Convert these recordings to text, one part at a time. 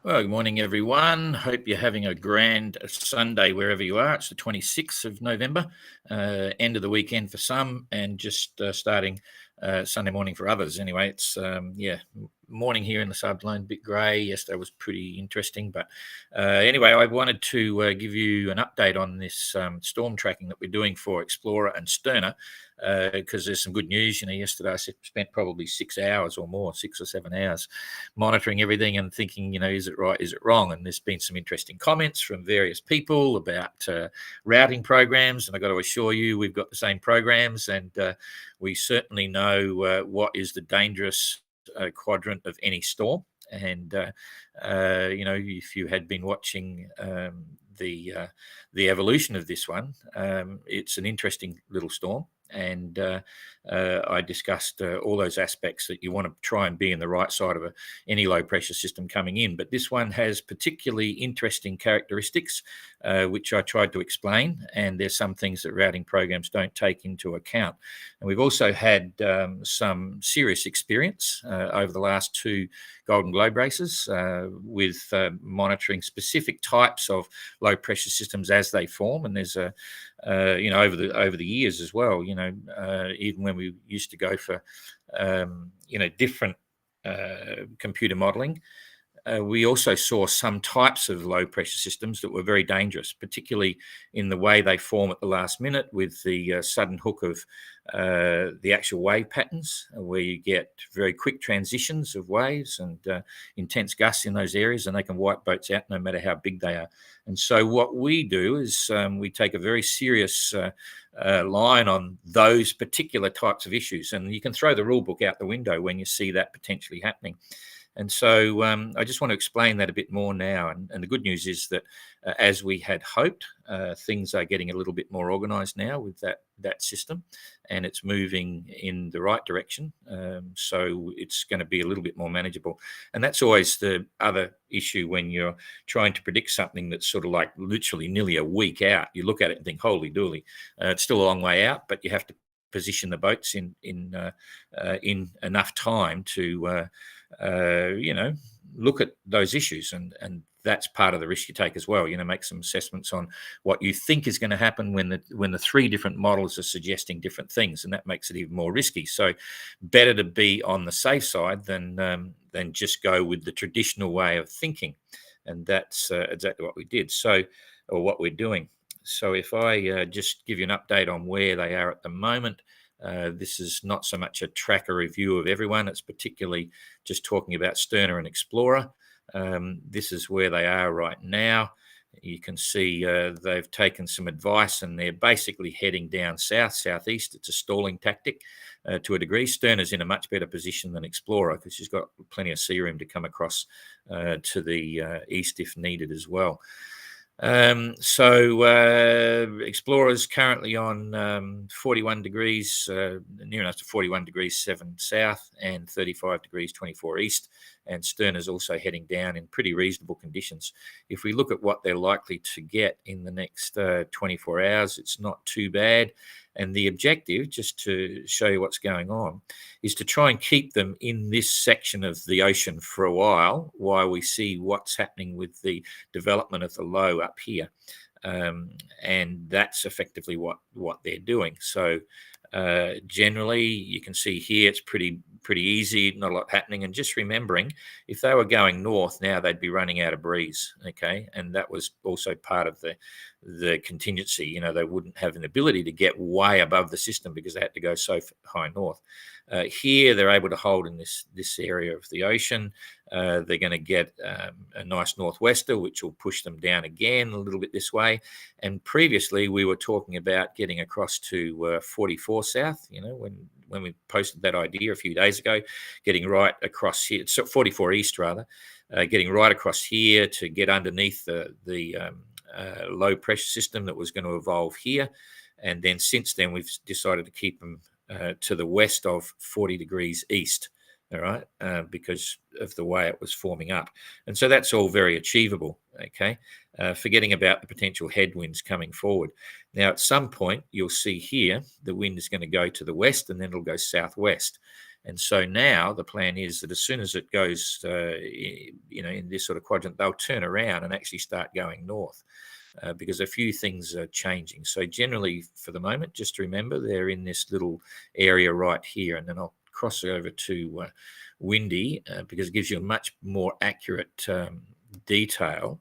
Well, good morning, everyone. Hope you're having a grand Sunday wherever you are. It's the 26th of November, end of the weekend for some, and just starting Sunday morning for others. Anyway, it's morning here in the Sub-Zone, a bit grey. Yesterday was pretty interesting, but anyway, I wanted to give you an update on this storm tracking that we're doing for Explorer and Sterner, because there's some good news. Yesterday I spent probably 6 hours or more, 6 or 7 hours, monitoring everything and thinking, is it right, is it wrong? And there's been some interesting comments from various people about routing programs, and I've got to assure you we've got the same programs, and we certainly know what is the dangerous quadrant of any storm. And if you had been watching the evolution of this one, it's an interesting little storm. And I discussed all those aspects that you want to try and be in the right side of any low pressure system coming in. But this one has particularly interesting characteristics, which I tried to explain. And there's some things that routing programs don't take into account. And we've also had some serious experience over the last two Golden Globe races with monitoring specific types of low pressure systems as they form. And there's over the years as well, even when we used to go for different computer modeling, we also saw some types of low pressure systems that were very dangerous, particularly in the way they form at the last minute with the sudden hook of the actual wave patterns, where you get very quick transitions of waves and intense gusts in those areas, and they can wipe boats out no matter how big they are. And so what we do is we take a very serious line on those particular types of issues, and you can throw the rule book out the window when you see that potentially happening. And so I just want to explain that a bit more now. And the good news is that as we had hoped, things are getting a little bit more organised now with that system, and it's moving in the right direction. So it's going to be a little bit more manageable. And that's always the other issue when you're trying to predict something that's sort of like literally nearly a week out. You look at it and think, holy dooly, it's still a long way out, but you have to position the boats in enough time to look at those issues, and that's part of the risk you take as well. Make some assessments on what you think is going to happen when the three different models are suggesting different things, and that makes it even more risky. So better to be on the safe side than just go with the traditional way of thinking, and that's exactly what we did. Or what we're doing. So if I just give you an update on where they are at the moment. This is not so much a tracker review of everyone. It's particularly just talking about Sterner and Explorer. This is where they are right now. You can see they've taken some advice, and they're basically heading down southeast. It's a stalling tactic to a degree. Sterner's in a much better position than Explorer because she's got plenty of sea room to come across to the east if needed as well. Explorer's currently on 41 degrees, near enough to 41 degrees 7 south and 35 degrees 24 east. And Sterner's also heading down in pretty reasonable conditions. If we look at what they're likely to get in the next 24 hours, it's not too bad. And the objective, just to show you what's going on, is to try and keep them in this section of the ocean for a while we see what's happening with the development of the low up here. And that's effectively what they're doing. So generally, you can see here it's pretty easy, not a lot happening. And just remembering, if they were going north now, they'd be running out of breeze, okay? And that was also part of the contingency. They wouldn't have an ability to get way above the system because they had to go so high north. Here, they're able to hold in this area of the ocean. They're going to get a nice northwester, which will push them down again a little bit this way. And previously, we were talking about getting across to 44 south, when we posted that idea a few days ago, getting right across here, so 44 east rather, getting right across here to get underneath the low pressure system that was going to evolve here. And then since then, we've decided to keep them to the west of 40 degrees east, all right, because of the way it was forming up. And so that's all very achievable, okay, forgetting about the potential headwinds coming forward. Now, at some point, you'll see here, the wind is going to go to the west and then it'll go southwest. And so now the plan is that as soon as it goes, in this sort of quadrant, they'll turn around and actually start going north. Because a few things are changing. So generally, for the moment, just remember they're in this little area right here, and then I'll cross over to Windy because it gives you a much more accurate detail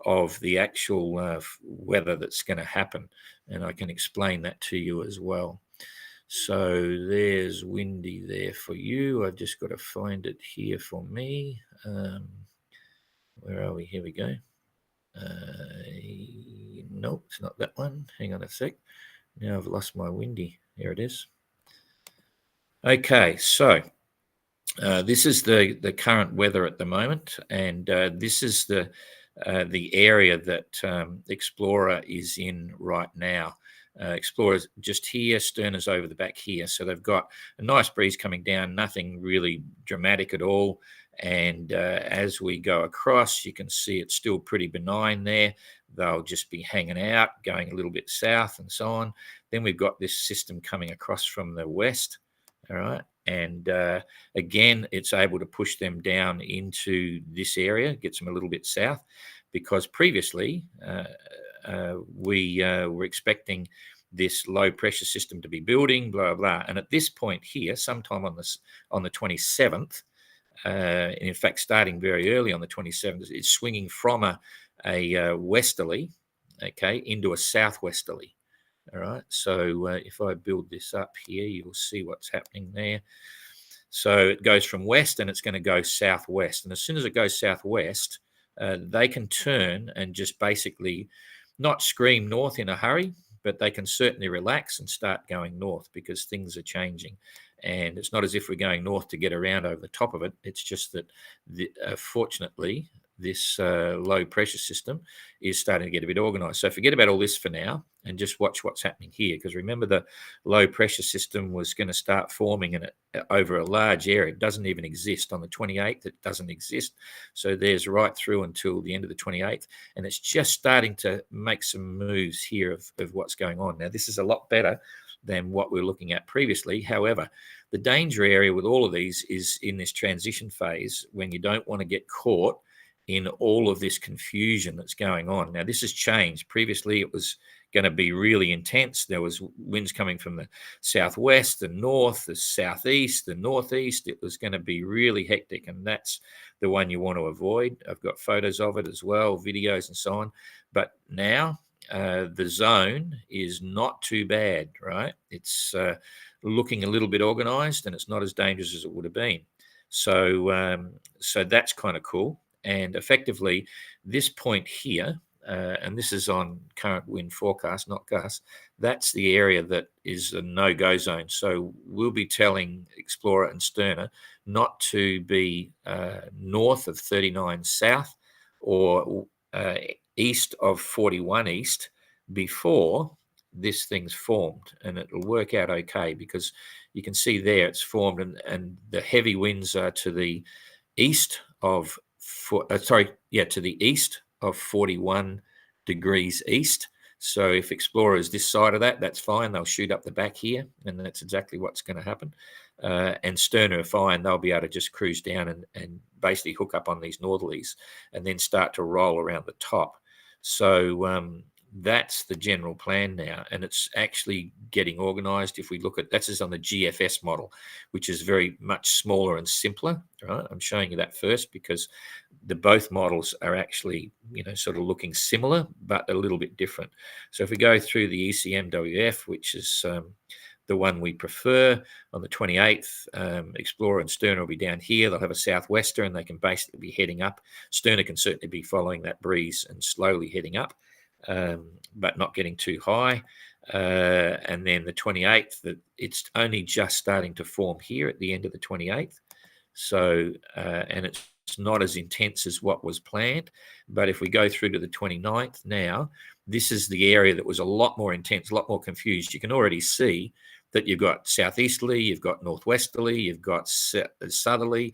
of the actual weather that's going to happen, and I can explain that to you as well. So there's Windy there for you. I've just got to find it here for me. Where are we? Here we go. Nope, it's not that one. Hang on a sec. Now I've lost my Windy. Here it is. Okay, so this is the current weather at the moment, and this is the area that Explorer is in right now. Explorer's just here, Sterna's over the back here. So they've got a nice breeze coming down, nothing really dramatic at all. And as we go across, you can see it's still pretty benign there. They'll just be hanging out, going a little bit south and so on. Then we've got this system coming across from the west. All right. And again, it's able to push them down into this area, gets them a little bit south, because previously we were expecting this low pressure system to be building, blah, blah. And at this point here, sometime on the 27th, in fact, starting very early on the 27th, it's swinging from a westerly, okay, into a southwesterly. All right. So if I build this up here, you'll see what's happening there. So it goes from west and it's going to go southwest. And as soon as it goes southwest, they can turn and just basically not scream north in a hurry, but they can certainly relax and start going north because things are changing. And it's not as if we're going north to get around over the top of it. It's just that, fortunately, this low pressure system is starting to get a bit organized. So forget about all this for now and just watch what's happening here. Because remember, the low pressure system was going to start forming over a large area. It doesn't even exist. On the 28th, it doesn't exist. So there's right through until the end of the 28th. And it's just starting to make some moves here of what's going on. Now, this is a lot better than what we were looking at previously. However, the danger area with all of these is in this transition phase when you don't want to get caught in all of this confusion that's going on. Now, this has changed. Previously, it was going to be really intense. There was winds coming from the southwest, the north, the southeast, the northeast. It was going to be really hectic, and that's the one you want to avoid. I've got photos of it as well, videos and so on. But now the zone is not too bad, right? It's looking a little bit organized, and it's not as dangerous as it would have been. So that's kind of cool. And effectively, this point here, and this is on current wind forecast, not Gus, that's the area that is a no-go zone. So we'll be telling Explorer and Sterna not to be north of 39 south or east of 41 east before this thing's formed. And it'll work out okay because you can see there it's formed, and the heavy winds are to the east of to the east of 41 degrees east. So if Explorer is this side of that, that's fine. They'll shoot up the back here, and that's exactly what's going to happen. And Sterna are fine. They'll be able to just cruise down and basically hook up on these northerlies and then start to roll around the top. So that's the general plan now, and it's actually getting organized. If we look at that's on the GFS model, which is very much smaller and simpler, right? I'm showing you that first because both models are actually, sort of looking similar, but a little bit different. So if we go through the ECMWF, which is the one we prefer, on the 28th, Explorer and Sterna will be down here. They'll have a southwester, and they can basically be heading up. Sterna can certainly be following that breeze and slowly heading up. But not getting too high. And then the 28th, it's only just starting to form here at the end of the 28th. So, and it's not as intense as what was planned. But if we go through to the 29th now, this is the area that was a lot more intense, a lot more confused. You can already see But you've got southeasterly, you've got northwesterly, you've got southerly.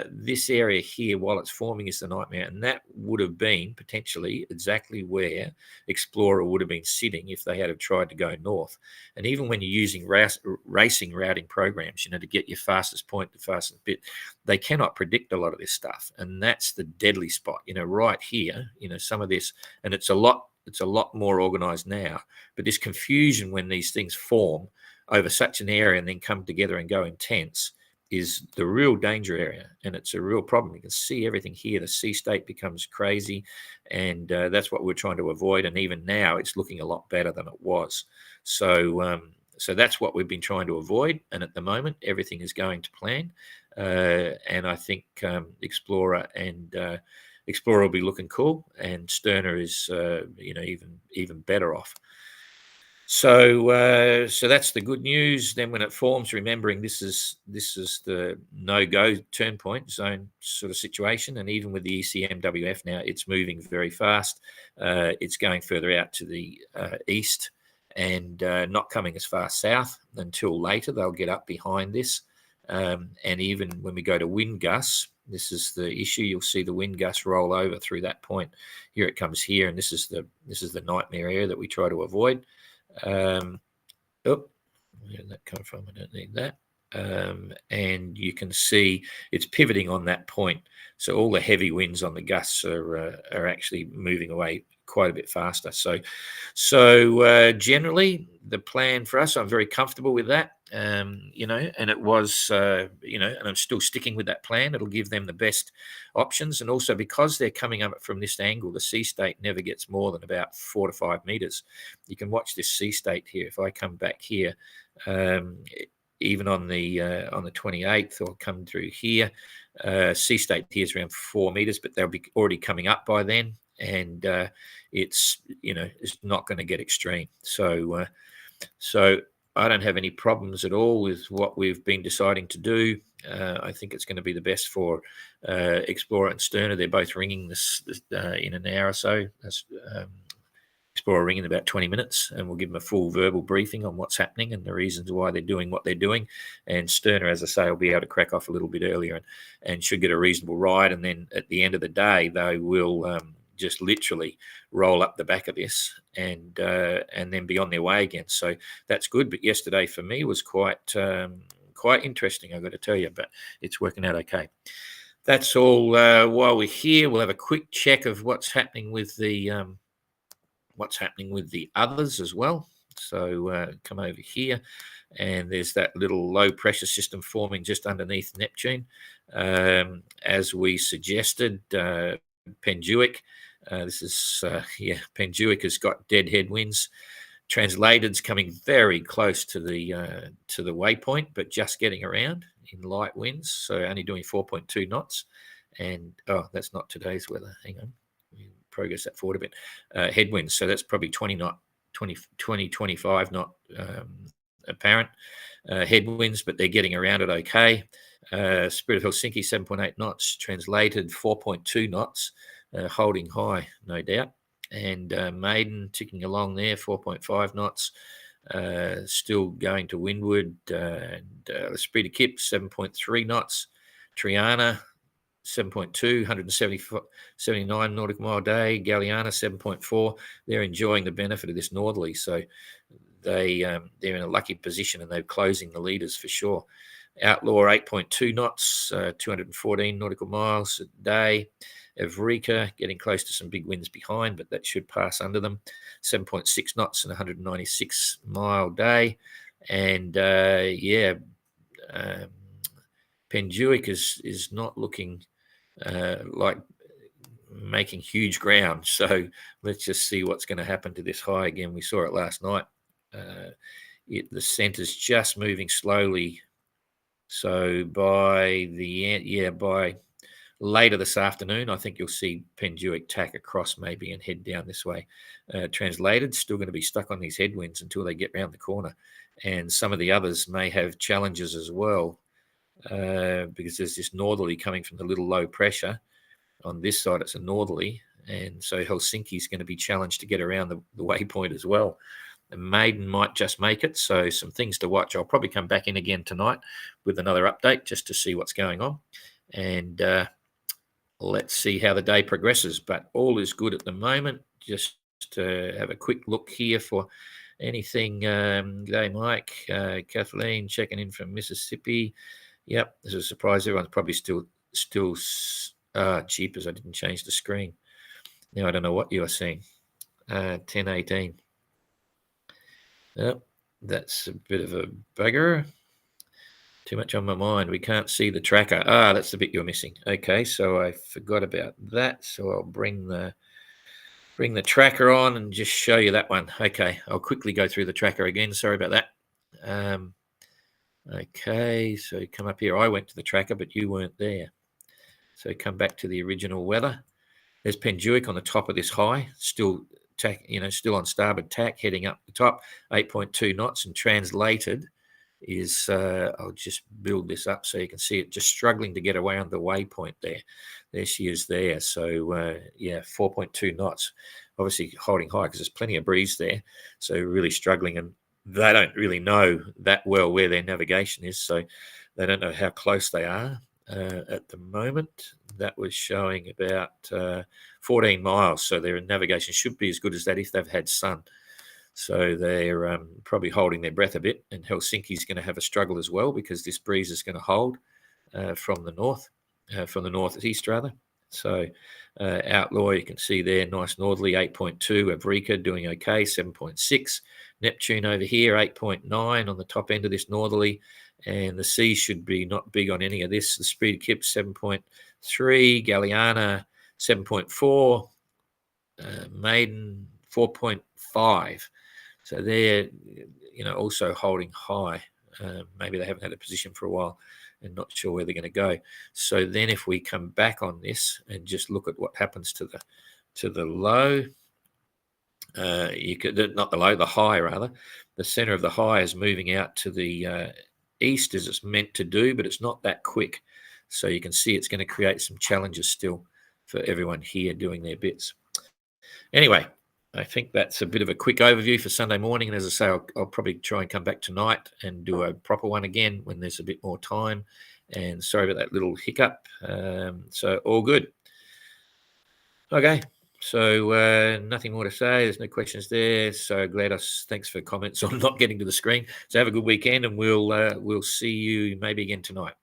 This area here, while it's forming, is the nightmare, and that would have been potentially exactly where Explorer would have been sitting if they had tried to go north. And even when you're using racing routing programs, to get your fastest point, the fastest bit, they cannot predict a lot of this stuff, and that's the deadly spot. Right here, some of this, and it's a lot more organized now, but this confusion when these things form over such an area and then come together and go intense is the real danger area, and it's a real problem. You can see everything here. The sea state becomes crazy, and that's what we're trying to avoid. And even now, it's looking a lot better than it was. So that's what we've been trying to avoid. And at the moment, everything is going to plan. And I think Explorer will be looking cool, and Sterner is even better off. So that's the good news. Then when it forms, remembering this is the no-go turn point zone sort of situation, and even with the ECMWF now, it's moving very fast. It's going further out to the east and not coming as far south until later. They'll get up behind this, and even when we go to wind gusts, this is the issue. You'll see the wind gusts roll over through that point. Here it comes here, and this is the nightmare area that we try to avoid. Where did that come from? I don't need that. And you can see it's pivoting on that point. So all the heavy winds on the gusts are actually moving away quite a bit faster. So generally the plan for us, I'm very comfortable with that. And it was, and I'm still sticking with that plan. It'll give them the best options. And also because they're coming up from this angle, the sea state never gets more than about 4 to 5 meters. You can watch this sea state here. If I come back here, even on the 28th, or come through here, sea state here is around 4 meters, but they'll be already coming up by then. And it's not going to get extreme. So I don't have any problems at all with what we've been deciding to do. I think it's going to be the best for Explorer and Sterner. They're both ringing this in an hour or so. Explorer ring in about 20 minutes, and we'll give them a full verbal briefing on what's happening and the reasons why they're doing what they're doing. And Sterner, as I say, will be able to crack off a little bit earlier and should get a reasonable ride. And then at the end of the day, they will just literally roll up the back of this and then be on their way again. So that's good. But yesterday for me was quite interesting, I've got to tell you, but it's working out okay. That's all. While we're here, we'll have a quick check of what's happening with the others as well. So come over here, and there's that little low pressure system forming just underneath Neptune. As we suggested, Penduic. Penduic has got dead headwinds. Translated's coming very close to the waypoint, but just getting around in light winds, so only doing 4.2 knots. And that's not today's weather. Hang on, we progress that forward a bit. Headwinds, so that's probably 25 knot apparent headwinds, but they're getting around it okay. Spirit of Helsinki 7.8 knots, Translated 4.2 knots. Holding high, no doubt. And Maiden ticking along there, 4.5 knots, still going to windward. And Esprit de Kip, 7.3 knots. Triana, 7.2, 179 nautical mile a day. Galliana, 7.4. They're enjoying the benefit of this northerly, so they're in a lucky position, and they're closing the leaders for sure. Outlaw, 8.2 knots, 214 nautical miles a day. Evrika getting close to some big winds behind, but that should pass under them. 7.6 knots and 196 mile day. And Penduic is not looking like making huge ground. So let's just see what's going to happen to this high again. We saw it last night. The center's just moving slowly. So by later this afternoon, I think you'll see Penduic tack across maybe and head down this way. Translated, still going to be stuck on these headwinds until they get round the corner. And some of the others may have challenges as well, because there's this northerly coming from the little low pressure. On this side, it's a northerly. And so Helsinki's going to be challenged to get around the waypoint as well. Maiden might just make it. So some things to watch. I'll probably come back in again tonight with another update just to see what's going on. And let's see how the day progresses. But all is good at the moment. Just to have a quick look here for anything. G'day, Mike. Kathleen checking in from Mississippi. Yep, there's a surprise. Everyone's probably still cheap as I didn't change the screen. Now I don't know what you are seeing. 1018. Yep, that's a bit of a bugger. Too much on my mind. We can't see the tracker. That's the bit you're missing. Okay, so I forgot about that. So I'll bring the tracker on and just show you that one. Okay, I'll quickly go through the tracker again. Sorry about that. Okay, so come up here. I went to the tracker, but you weren't there. So come back to the original weather. There's Penduic on the top of this high, still still on starboard tack, heading up the top, 8.2 knots, and translated is, I'll just build this up so you can see it, just struggling to get away on the waypoint there. There she is there. So, 4.2 knots, obviously holding high because there's plenty of breeze there. So really struggling, and they don't really know that well where their navigation is. So they don't know how close they are. At the moment, that was showing about 14 miles. So their navigation should be as good as that if they've had sun. So they're probably holding their breath a bit. And Helsinki's going to have a struggle as well because this breeze is going to hold from the northeast rather. So Outlaw, you can see there, nice northerly, 8.2. Avrika doing okay, 7.6. Neptune over here, 8.9 on the top end of this northerly. And the sea should be not big on any of this. The Speed Kip, 7.3. Galliana, 7.4. Maiden, 4.5. So they're, also holding high. Maybe they haven't had a position for a while and not sure where they're going to go. So then if we come back on this and just look at what happens to the low, the high rather. The center of the high is moving out to the east as it's meant to do, but it's not that quick. So you can see it's going to create some challenges still for everyone here doing their bits. Anyway, I think that's a bit of a quick overview for Sunday morning. And as I say, I'll probably try and come back tonight and do a proper one again when there's a bit more time. And sorry about that little hiccup. So all good. Okay. So nothing more to say. There's no questions there. So GLaDOS, thanks for comments on not getting to the screen. So have a good weekend, and we'll see you maybe again tonight.